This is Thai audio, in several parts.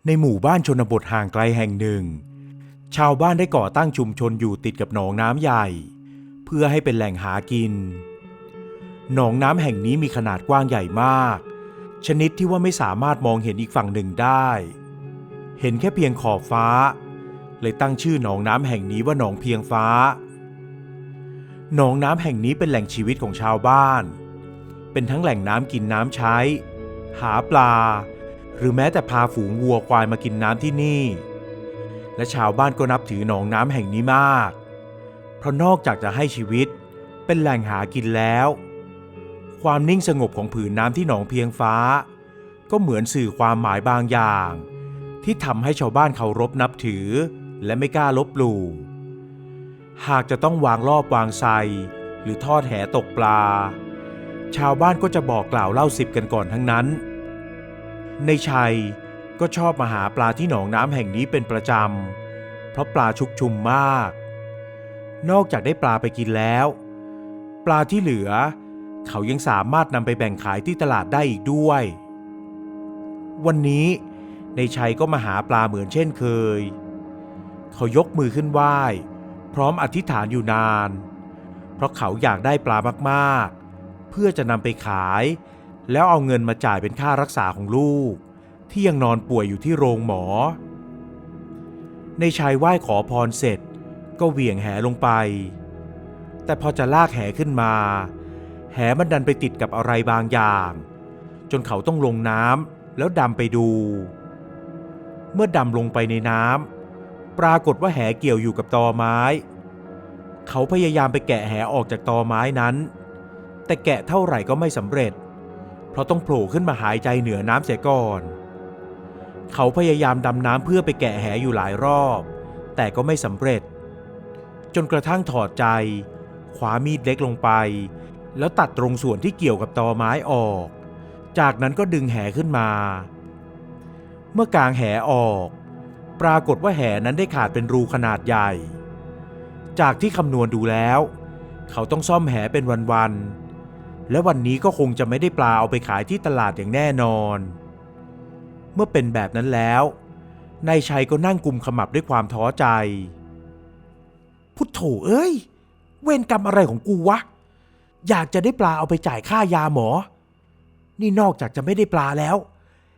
ในหมู่บ้านชนบทห่างไกลแห่งหนึ่งชาวบ้านได้ก่อตั้งชุมชนอยู่ติดกับหนองน้ำใหญ่เพื่อให้เป็นแหล่งหากินหนองน้ำแห่งนี้มีขนาดกว้างใหญ่มากชนิดที่ว่าไม่สามารถมองเห็นอีกฝั่งหนึ่งได้เห็นแค่เพียงขอบฟ้าเลยตั้งชื่อหนองน้ำแห่งนี้ว่าหนองเพียงฟ้าหนองน้ำแห่งนี้เป็นแหล่งชีวิตของชาวบ้านเป็นทั้งแหล่งน้ำกินน้ำใช้หาปลาหรือแม้แต่พาฝูงวัวควายมากินน้ำที่นี่และชาวบ้านก็นับถือหนองน้ำแห่งนี้มากเพราะนอกจากจะให้ชีวิตเป็นแหล่งหากินแล้วความนิ่งสงบของผืนน้ำที่หนองเพียงฟ้าก็เหมือนสื่อความหมายบางอย่างที่ทำให้ชาวบ้านเคารพนับถือและไม่กล้าลบหลู่หากจะต้องวางรอบวางไซหรือทอดแหตกปลาชาวบ้านก็จะบอกกล่าวเล่าสิบกันก่อนทั้งนั้นในชัยก็ชอบมาหาปลาที่หนองน้ำแห่งนี้เป็นประจำเพราะปลาชุกชุมมากนอกจากได้ปลาไปกินแล้วปลาที่เหลือเขายังสามารถนำไปแบ่งขายที่ตลาดได้อีกด้วยวันนี้ในชัยก็มาหาปลาเหมือนเช่นเคยเขายกมือขึ้นไหว้พร้อมอธิษฐานอยู่นานเพราะเขาอยากได้ปลามากๆเพื่อจะนำไปขายแล้วเอาเงินมาจ่ายเป็นค่ารักษาของลูกที่ยังนอนป่วยอยู่ที่โรงหมอในชัยไหว้ขอพรเสร็จก็เหวี่ยงแหลงไปแต่พอจะลากแหขึ้นมาแหมันดันไปติดกับอะไรบางอย่างจนเขาต้องลงน้ำแล้วดำไปดูเมื่อดำลงไปในน้ำปรากฏว่าแหเกี่ยวอยู่กับตอไม้เขาพยายามไปแกะแหออกจากตอไม้นั้นแต่แกะเท่าไหร่ก็ไม่สำเร็จเพราะต้องโผล่ขึ้นมาหายใจเหนือน้ำเสียก่อนเขาพยายามดำน้ำเพื่อไปแกะแหอยู่หลายรอบแต่ก็ไม่สำเร็จจนกระทั่งถอดใจคว้ามีดเล็กลงไปแล้วตัดตรงส่วนที่เกี่ยวกับตอไม้ออกจากนั้นก็ดึงแหขึ้นมาเมื่อกางแหออกปรากฏว่าแหนั้นได้ขาดเป็นรูขนาดใหญ่จากที่คำนวณดูแล้วเขาต้องซ่อมแหเป็นวันๆและวันนี้ก็คงจะไม่ได้ปลาเอาไปขายที่ตลาดอย่างแน่นอนเมื่อเป็นแบบนั้นแล้วนายชัยก็นั่งกุมขมับด้วยความท้อใจพุทโธเอ้ยเวรกรรมอะไรของกูวะอยากจะได้ปลาเอาไปจ่ายค่ายาหมอนี่นอกจากจะไม่ได้ปลาแล้ว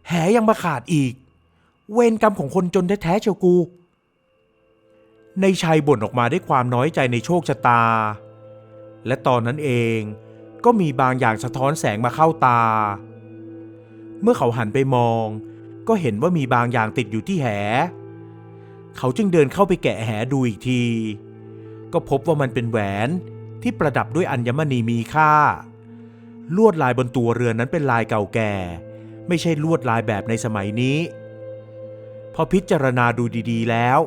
แหยังมาขาดอีกเวรกรรมของคนจนแท้ๆเชียวกูนายชัยบ่นออกมาด้วยความน้อยใจในโชคชะตาและตอนนั้นเองก็มีบางอย่างสะท้อนแสงมาเข้าตาเมื่อเขาหันไปมองก็เห็นว่ามีบางอย่างติดอยู่ที่แหเขาจึงเดินเข้าไปแกะแหดูอีกทีก็พบว่ามันเป็นแหวนที่ประดับด้วยอัญมณีมีค่าลวดลายบนตัวเรือนนั้นเป็นลายเก่าแก่ไม่ใช่ลวดลายแบบในสมัยนี้พอพิจารณาดูดีๆแล้ว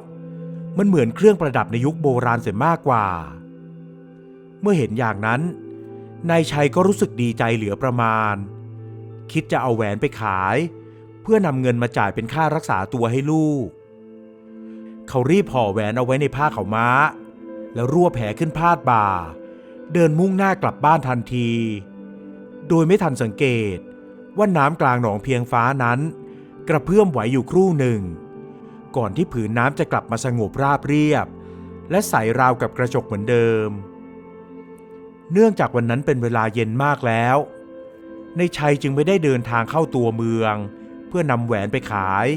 มันเหมือนเครื่องประดับในยุคโบราณเสียมากกว่าเมื่อเห็นอย่างนั้นนายชัยก็รู้สึกดีใจเหลือประมาณคิดจะเอาแหวนไปขายเพื่อนำเงินมาจ่ายเป็นค่ารักษาตัวให้ลูกเขารีบห่อแหวนเอาไว้ในผ้าขาวม้าแล้วรวบแผลขึ้นพาดบ่าเดินมุ่งหน้ากลับบ้านทันทีโดยไม่ทันสังเกตว่าน้ำกลางหนองเพียงฟ้านั้นกระเพื่อมไหวอยู่ครู่หนึ่งก่อนที่ผืนน้ำจะกลับมาสงบราบเรียบและใสราวกับกระจกเหมือนเดิมเนื่องจากวันนั้นเป็นเวลาเย็นมากแล้วในชัยจึงไม่ได้เดินทางเข้าตัวเมืองเพื่อนำแหวนไปขาย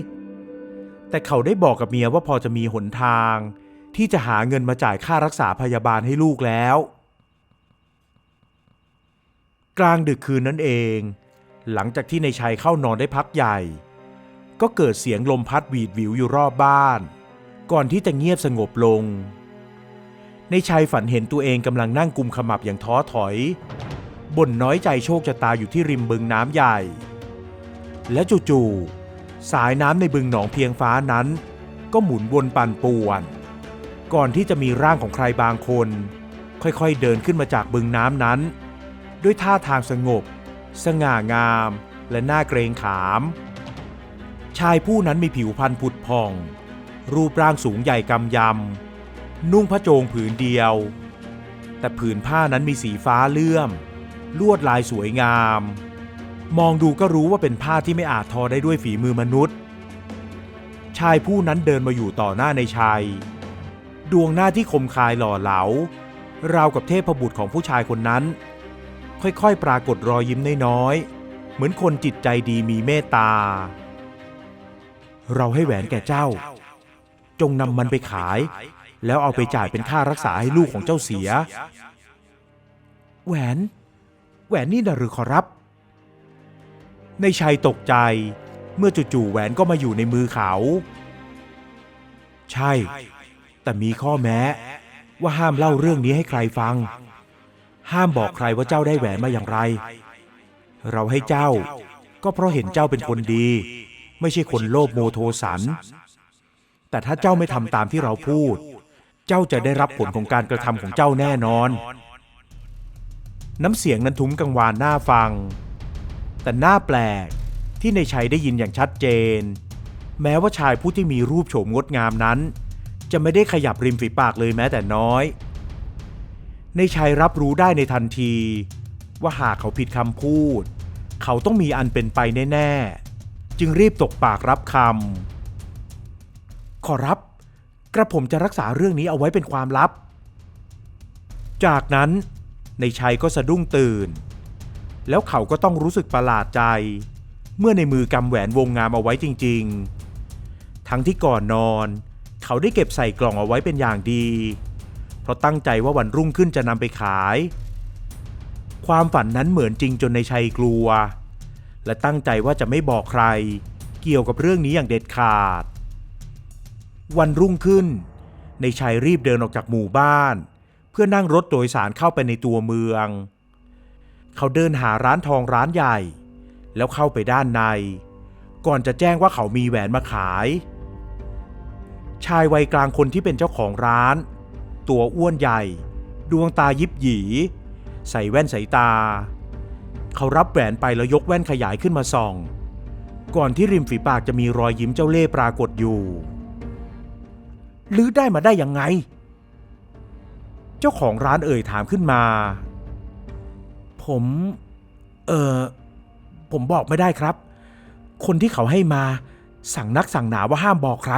แต่เขาได้บอกกับเมียว่าพอจะมีหนทางที่จะหาเงินมาจ่ายค่ารักษาพยาบาลให้ลูกแล้วกลางดึกคืนนั้นเองหลังจากที่ในชัยเข้านอนได้พักใหญ่ก็เกิดเสียงลมพัดหวีดหวิวอยู่รอบบ้านก่อนที่จะเงียบสงบลงในชัยฝันเห็นตัวเองกำลังนั่งกุมขมับอย่างท้อถอยบ่นน้อยใจโชคชะตาอยู่ที่ริมบึงน้ำใหญ่และจู่ๆสายน้ำในบึงหนองเพียงฟ้านั้นก็หมุนวนปั่นป่วนก่อนที่จะมีร่างของใครบางคนค่อยๆเดินขึ้นมาจากบึงน้ำนั้นด้วยท่าทางสงบสง่างามและน่าเกรงขามชายผู้นั้นมีผิวพรรณผุดผ่องรูปร่างสูงใหญ่กำยำนุ่งผ้าโจงผืนเดียวแต่ผืนผ้านั้นมีสีฟ้าเลื่อมลวดลายสวยงามมองดูก็รู้ว่าเป็นผ้าที่ไม่อาจทอได้ด้วยฝีมือมนุษย์ ชายผู้นั้นเดินมาอยู่ต่อหน้าในชัยดวงหน้าที่คมคายหล่อเหลาราวกับเทพบุตรของผู้ชายคนนั้นค่อยๆปรากฏรอยยิ้มน้อยๆเหมือนคนจิตใจดีมีเมตตาเราให้แหวนแก่เจ้าจงนำมันไปขายแล้วเอาไปจ่ายเป็นค่ารักษาให้ลูกของเจ้าเสียแหวนนี่น่ะหรือขอรับในชัยตกใจเมื่อจู่ๆแหวนก็มาอยู่ในมือเขาใช่แต่มีข้อแม้ว่าห้ามเล่าเรื่องนี้ให้ใครฟังห้ามบอกใครว่าเจ้าได้แหวนมาอย่างไรเราให้เจ้าก็เพราะเห็นเจ้าเป็นคนดีไม่ใช่คนโลภโมโทสันแต่ถ้าเจ้าไม่ทำตามที่เราพูดเจ้าจะได้รับผลของการกระทำของเจ้าแน่นอนน้ำเสียงนั้นทุ้มกังวานน่าฟังแต่น่าแปลกที่ในชัยได้ยินอย่างชัดเจนแม้ว่าชายผู้ที่มีรูปโฉมงดงามนั้นจะไม่ได้ขยับริมฝีปากเลยแม้แต่น้อยในชัยรับรู้ได้ในทันทีว่าหากเขาผิดคำพูดเขาต้องมีอันเป็นไปแน่ๆจึงรีบตกปากรับคำขอรับกระผมจะรักษาเรื่องนี้เอาไว้เป็นความลับจากนั้นในชัยก็สะดุ้งตื่นแล้วเขาก็ต้องรู้สึกประหลาดใจเมื่อในมือกำแหวนวงงามเอาไว้จริงๆทั้งที่ก่อนนอนเขาได้เก็บใส่กล่องเอาไว้เป็นอย่างดีเพราะตั้งใจว่าวันรุ่งขึ้นจะนำไปขายความฝันนั้นเหมือนจริงจนในชัยกลัวและตั้งใจว่าจะไม่บอกใครเกี่ยวกับเรื่องนี้อย่างเด็ดขาดวันรุ่งขึ้นในชัยรีบเดินออกจากหมู่บ้านเพื่อนั่งรถโดยสารเข้าไปในตัวเมืองเขาเดินหาร้านทองร้านใหญ่แล้วเข้าไปด้านในก่อนจะแจ้งว่าเขามีแหวนมาขายชายวัยกลางคนที่เป็นเจ้าของร้านตัวอ้วนใหญ่ดวงตายิบหยีใส่แว่นสายตาเขารับแหวนไปแล้วยกแว่นขยายขึ้นมาส่องก่อนที่ริมฝีปากจะมีรอยยิ้มเจ้าเล่ห์ปรากฏอยู่ลื้อได้มาได้ยังไงเจ้าของร้านเอ่ยถามขึ้นมาผมบอกไม่ได้ครับคนที่เขาให้มาสั่งนักสั่งหนาว่าห้ามบอกใคร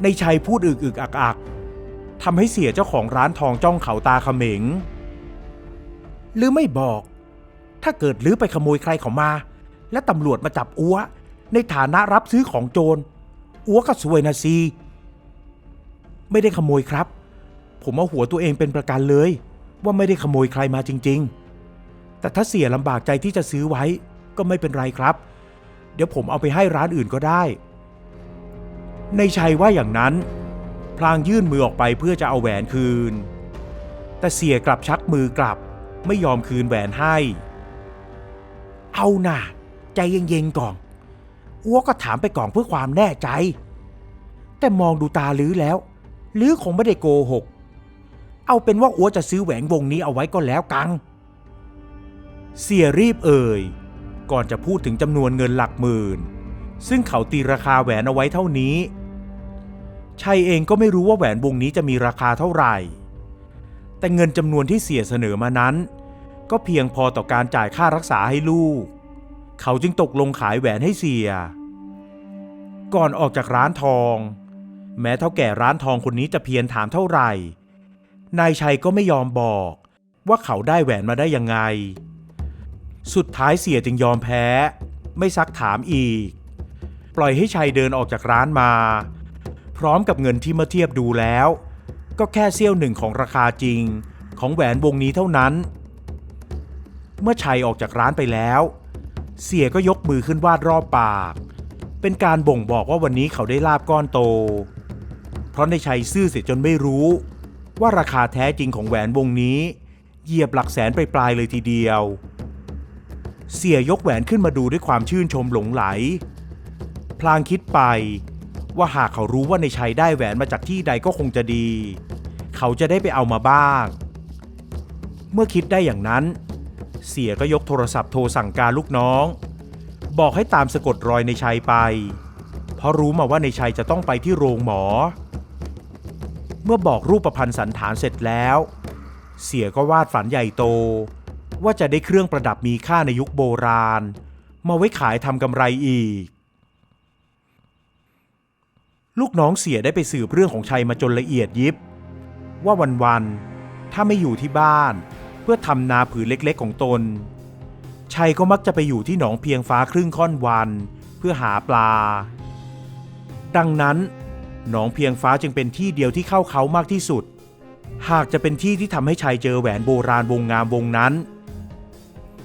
ในชัยพูดอึกอักทำให้เสียเจ้าของร้านทองจ้องเขาตาเขม็งหรือไม่บอกถ้าเกิดลื้อไปขโมยใครเขามาและตำรวจมาจับอัวในฐานะรับซื้อของโจรอัวก็ซวยนะซีไม่ได้ขโมยครับผมเอาหัวตัวเองเป็นประกันเลยว่าไม่ได้ขโมยใครมาจริงๆแต่ถ้าเสียลำบากใจที่จะซื้อไว้ก็ไม่เป็นไรครับเดี๋ยวผมเอาไปให้ร้านอื่นก็ได้ในชัยว่าอย่างนั้นพลางยื่นมือออกไปเพื่อจะเอาแหวนคืนแต่เสียกลับชักมือกลับไม่ยอมคืนแหวนให้เอาน่ะใจเย็นๆก่อนอัวก็ถามไปก่อนเพื่อความแน่ใจแต่มองดูตาลื้อแล้วลื้อคงไม่ได้โกหกเอาเป็นว่าอัวจะซื้อแหวนวงนี้เอาไว้ก็แล้วกันเสียรีบเอ่ยก่อนจะพูดถึงจำนวนเงินหลักหมื่นซึ่งเขาตีราคาแหวนเอาไว้เท่านี้ชัยเองก็ไม่รู้ว่าแหวนวงนี้จะมีราคาเท่าไหร่แต่เงินจำนวนที่เสียเสนอมานั้นก็เพียงพอต่อการจ่ายค่ารักษาให้ลูกเขาจึงตกลงขายแหวนให้เสียก่อนออกจากร้านทองแม้เท่าแก่ร้านทองคนนี้จะเพียรถามเท่าไหร่นายชัยก็ไม่ยอมบอกว่าเขาได้แหวนมาได้ยังไงสุดท้ายเสียจึงยอมแพ้ไม่ซักถามอีกปล่อยให้ชัยเดินออกจากร้านมาพร้อมกับเงินที่เมื่อเทียบดูแล้วก็แค่เสี้ยวหนึ่งของราคาจริงของแหวนวงนี้เท่านั้นเมื่อชัยออกจากร้านไปแล้วเสียก็ยกมือขึ้นวาดรอบปากเป็นการบ่งบอกว่าวันนี้เขาได้ลาภก้อนโตเพราะในชัยซื่อเสียจนไม่รู้ว่าราคาแท้จริงของแหวนวงนี้เหยียบหลักแสนไปปลายเลยทีเดียวเสียยกแหวนขึ้นมาดูด้วยความชื่นชมหลงไหลพลางคิดไปว่าหากเขารู้ว่าในชัยได้แหวนมาจากที่ใดก็คงจะดีเขาจะได้ไปเอามาบ้างเมื่อคิดได้อย่างนั้นเสียก็ยกโทรศัพท์โทรสั่งการลูกน้องบอกให้ตามสะกดรอยในชัยไปเพราะรู้มาว่าในชัยจะต้องไปที่โรงหมอเมื่อบอกรูปพรรณสันฐานเสร็จแล้วเสียก็วาดฝันใหญ่โตว่าจะได้เครื่องประดับมีค่าในยุคโบราณมาไว้ขายทำกำไรอีก ลูกน้องเสียได้ไปสืบเรื่องของชัยมาจนละเอียดยิบว่าวันๆถ้าไม่อยู่ที่บ้านเพื่อทำนาผืนเล็กๆของตนชัยก็มักจะไปอยู่ที่หนองเพียงฟ้าครึ่งค่อนวันเพื่อหาปลาดังนั้นหนองเพียงฟ้าจึงเป็นที่เดียวที่เข้าเขามากที่สุดหากจะเป็นที่ที่ทำให้ชัยเจอแหวนโบราณวงงามวงนั้น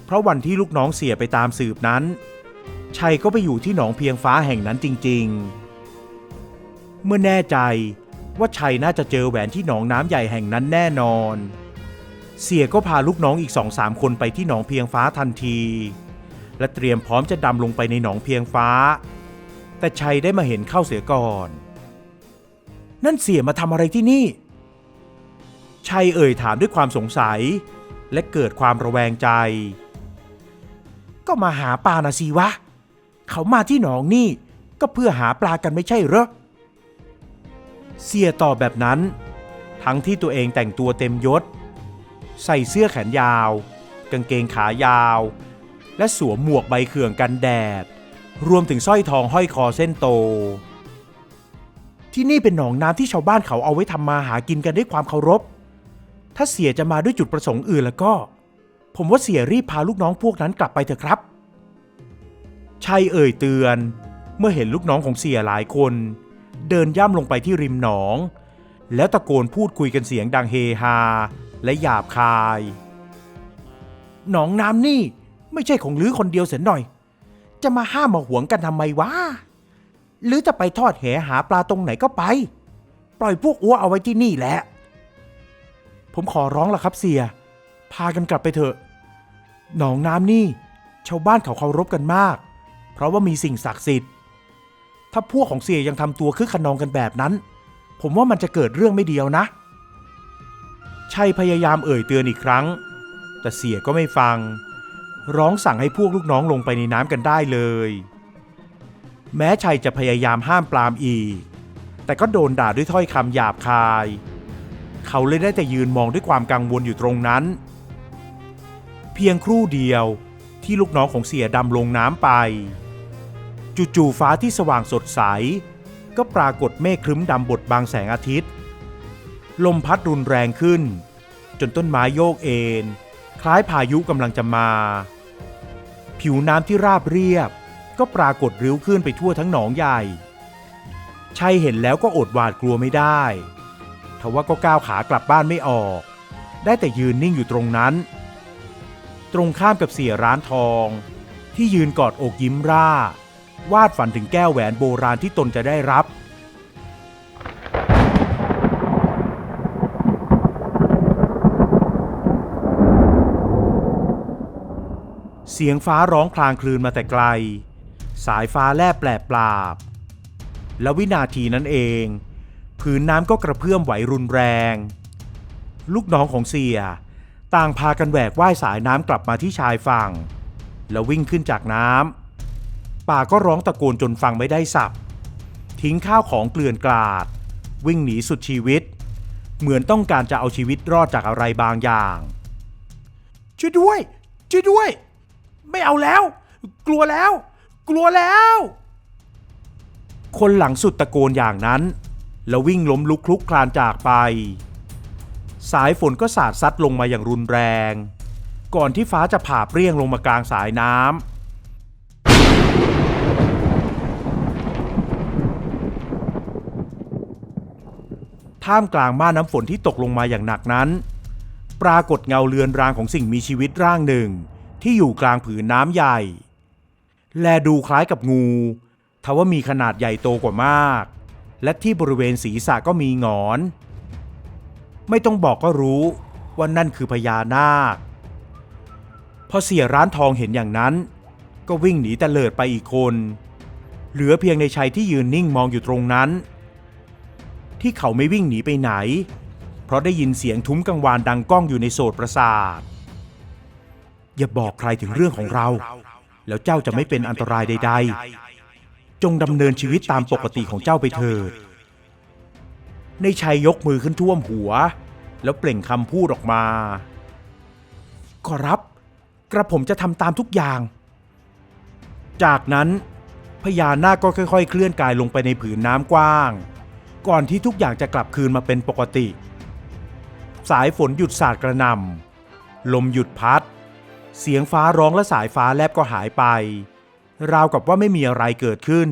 เพราะวันที่ลูกน้องเสียไปตามสืบนั้นชัยก็ไปอยู่ที่หนองเพียงฟ้าแห่งนั้นจริงๆเมื่อแน่ใจว่าชัยน่าจะเจอแหวนที่หนองน้ำใหญ่แห่งนั้นแน่นอนเสียก็พาลูกน้องอีก 2-3 คนไปที่หนองเพียงฟ้าทันทีและเตรียมพร้อมจะดำลงไปในหนองเพียงฟ้าแต่ชัยได้มาเห็นเข้าเสียก่อนนั่นเสียมาทำอะไรที่นี่ชัยเอ่ยถามด้วยความสงสัยและเกิดความระแวงใจก็มาหาปลานะสิวะเขามาที่หนองนี่ก็เพื่อหาปลากันไม่ใช่เหรอเสียตอบแบบนั้นทั้งที่ตัวเองแต่งตัวเต็มยศใส่เสื้อแขนยาวกางเกงขายาวและสวมหมวกใบเขื่องกันแดดรวมถึงสร้อยทองห้อยคอเส้นโตที่นี่เป็นหนองน้ำที่ชาวบ้านเขาเอาไว้ทำมาหากินกันด้วยความเคารพถ้าเสียจะมาด้วยจุดประสงค์อื่นแล้วก็ผมว่าเสียรีบพาลูกน้องพวกนั้นกลับไปเถอะครับชัยเอ่ยเตือนเมื่อเห็นลูกน้องของเสียหลายคนเดินย่ำลงไปที่ริมหนองแล้วตะโกนพูดคุยกันเสียงดังเฮฮาและหยาบคายหนองน้ำนี่ไม่ใช่ของลือคนเดียวเสียหน่อยจะมาห้ามมาหวงกันทำไมวะหรือจะไปทอดแหหาปลาตรงไหนก็ไปปล่อยพวกอ้วเอาไว้ที่นี่แหละผมขอร้องล่ะครับเสียพากันกลับไปเถอะหนองน้ำนี่ชาวบ้านเขาเคารพกันมากเพราะว่ามีสิ่งศักดิ์สิทธิ์ถ้าพวกของเสียยังทำตัวคึกขนองกันแบบนั้นผมว่ามันจะเกิดเรื่องไม่ดีนะชัยพยายามเอ่ยเตือนอีกครั้งแต่เสียก็ไม่ฟังร้องสั่งให้พวกลูกน้องลงไปในน้ำกันได้เลยแม้ชัยจะพยายามห้ามปรามอีกแต่ก็โดนด่าด้วยถ้อยคำหยาบคายเขาเลยได้แต่ยืนมองด้วยความกังวลอยู่ตรงนั้นเพียงครู่เดียวที่ลูกน้องของเสียดำลงน้ำไปจู่ๆฟ้าที่สว่างสดใสก็ปรากฏเมฆครึ้มดำบดบังแสงอาทิตย์ลมพัดรุนแรงขึ้นจนต้นไม้โยกเอนคล้ายพายุกำลังจะมาผิวน้ำที่ราบเรียบก็ปรากฏริ้วขึ้นไปทั่วทั้งหนองใหญ่ชัยเห็นแล้วก็อดหวาดกลัวไม่ได้ทว่าก็ก้าวขากลับบ้านไม่ออกได้แต่ยืนนิ่งอยู่ตรงนั้นตรงข้ามกับเสียร้านทองที่ยืนกอดอกยิ้มร่าวาดฝันถึงแก้วแหวนโบราณที่ตนจะได้รับเสียงฟ้าร้องพลางคลืนมาแต่ไกลสายฟ้าแลบแปลบปราบแล้ววินาทีนั้นเองผืนน้ำก็กระเพื่อมไหวรุนแรงลูกน้องของเสียต่างพากันแหวกว่ายสายน้ำกลับมาที่ชายฝั่งแล้ววิ่งขึ้นจากน้ำป่าก็ร้องตะโกนจนฟังไม่ได้สับทิ้งข้าวของเกลื่อนกลาดวิ่งหนีสุดชีวิตเหมือนต้องการจะเอาชีวิตรอดจากอะไรบางอย่างช่วยด้วยช่วยด้วยไม่เอาแล้วกลัวแล้วกลัวแล้วคนหลังสุดตะโกนอย่างนั้นแล้ววิ่งล้มลุกคลุกคลานจากไปสายฝนก็สาดซัดลงมาอย่างรุนแรงก่อนที่ฟ้าจะผ่าเปรี้ยงลงมากลางสายน้ำท่ามกลางม่านน้ำฝนที่ตกลงมาอย่างหนักนั้นปรากฏเงาเลือนรางของสิ่งมีชีวิตร่างหนึ่งที่อยู่กลางผืนน้ำใหญ่แลดูคล้ายกับงูทว่ามีขนาดใหญ่โตกว่ามากและที่บริเวณศีรษะก็มีหงอนไม่ต้องบอกก็รู้ว่านั่นคือพญานาคพอเสียร้านทองเห็นอย่างนั้นก็วิ่งหนีตะเลิดไปอีกคนเหลือเพียงในชัยที่ยืนนิ่งมองอยู่ตรงนั้นที่เขาไม่วิ่งหนีไปไหนเพราะได้ยินเสียงทุ้มกังวานดังก้องอยู่ในโสตประสาทอย่าบอกใครถึงเรื่องของเราแล้วเจ้าจะไม่เป็นอันตรายใดๆจงดำเนินชีวิตตามปกติของเจ้าไปเถิดในชัยยกมือขึ้นท่วมหัวแล้วเปล่งคำพูดออกมาขอรับกระผมจะทำตามทุกอย่างจากนั้นพ พญานาคก็ค่อยๆเคลื่อนกายลงไปในผืนน้ำกว้างก่อนที่ทุกอย่างจะกลับคืนมาเป็นปกติสายฝนหยุดสาดกระหน่ำลมหยุดพัดเสียงฟ้าร้องและสายฟ้าแลบก็หายไปราวกับว่าไม่มีอะไรเกิดขึ้น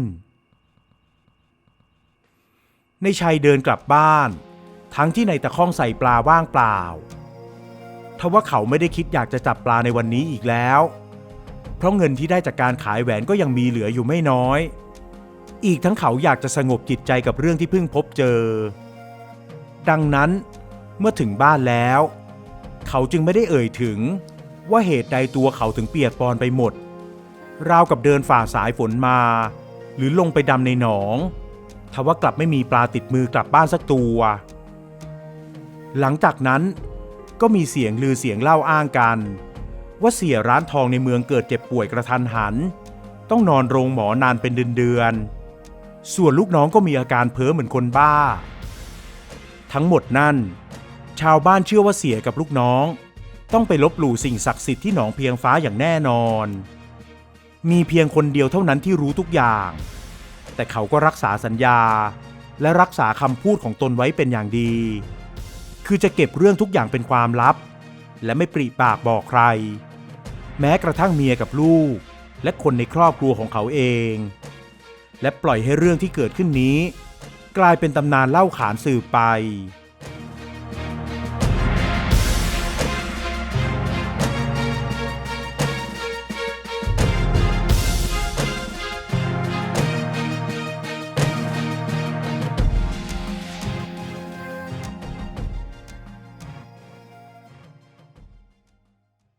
ในชัยเดินกลับบ้านทั้งที่ในตะข้องใส่ปลาว่างเปล่าทว่าเขาไม่ได้คิดอยากจะจับปลาในวันนี้อีกแล้วเพราะเงินที่ได้จากการขายแหวนก็ยังมีเหลืออยู่ไม่น้อยอีกทั้งเขาอยากจะสงบจิตใจกับเรื่องที่เพิ่งพบเจอดังนั้นเมื่อถึงบ้านแล้วเขาจึงไม่ได้เอ่ยถึงว่าเหตุใดตัวเขาถึงเปียกปอนไปหมดราวกับเดินฝ่าสายฝนมาหรือลงไปดำในหนองทว่ากลับไม่มีปลาติดมือกลับบ้านสักตัวหลังจากนั้นก็มีเสียงลือเสียงเล่าอ้างกันว่าเสียร้านทองในเมืองเกิดเจ็บป่วยกระทันหันต้องนอนโรงหมอนานเป็นเดือนๆส่วนลูกน้องก็มีอาการเพ้อเหมือนคนบ้าทั้งหมดนั่นชาวบ้านเชื่อว่าเสียกับลูกน้องต้องไปลบหลู่สิ่งศักดิ์สิทธิ์ที่หนองเพียงฟ้าอย่างแน่นอนมีเพียงคนเดียวเท่านั้นที่รู้ทุกอย่างแต่เขาก็รักษาสัญญาและรักษาคำพูดของตนไว้เป็นอย่างดีคือจะเก็บเรื่องทุกอย่างเป็นความลับและไม่ปริปากบอกใครแม้กระทั่งเมียกับลูกและคนในครอบครัวของเขาเองและปล่อยให้เรื่องที่เกิดขึ้นนี้กลายเป็นตำนานเล่าขานสืบไป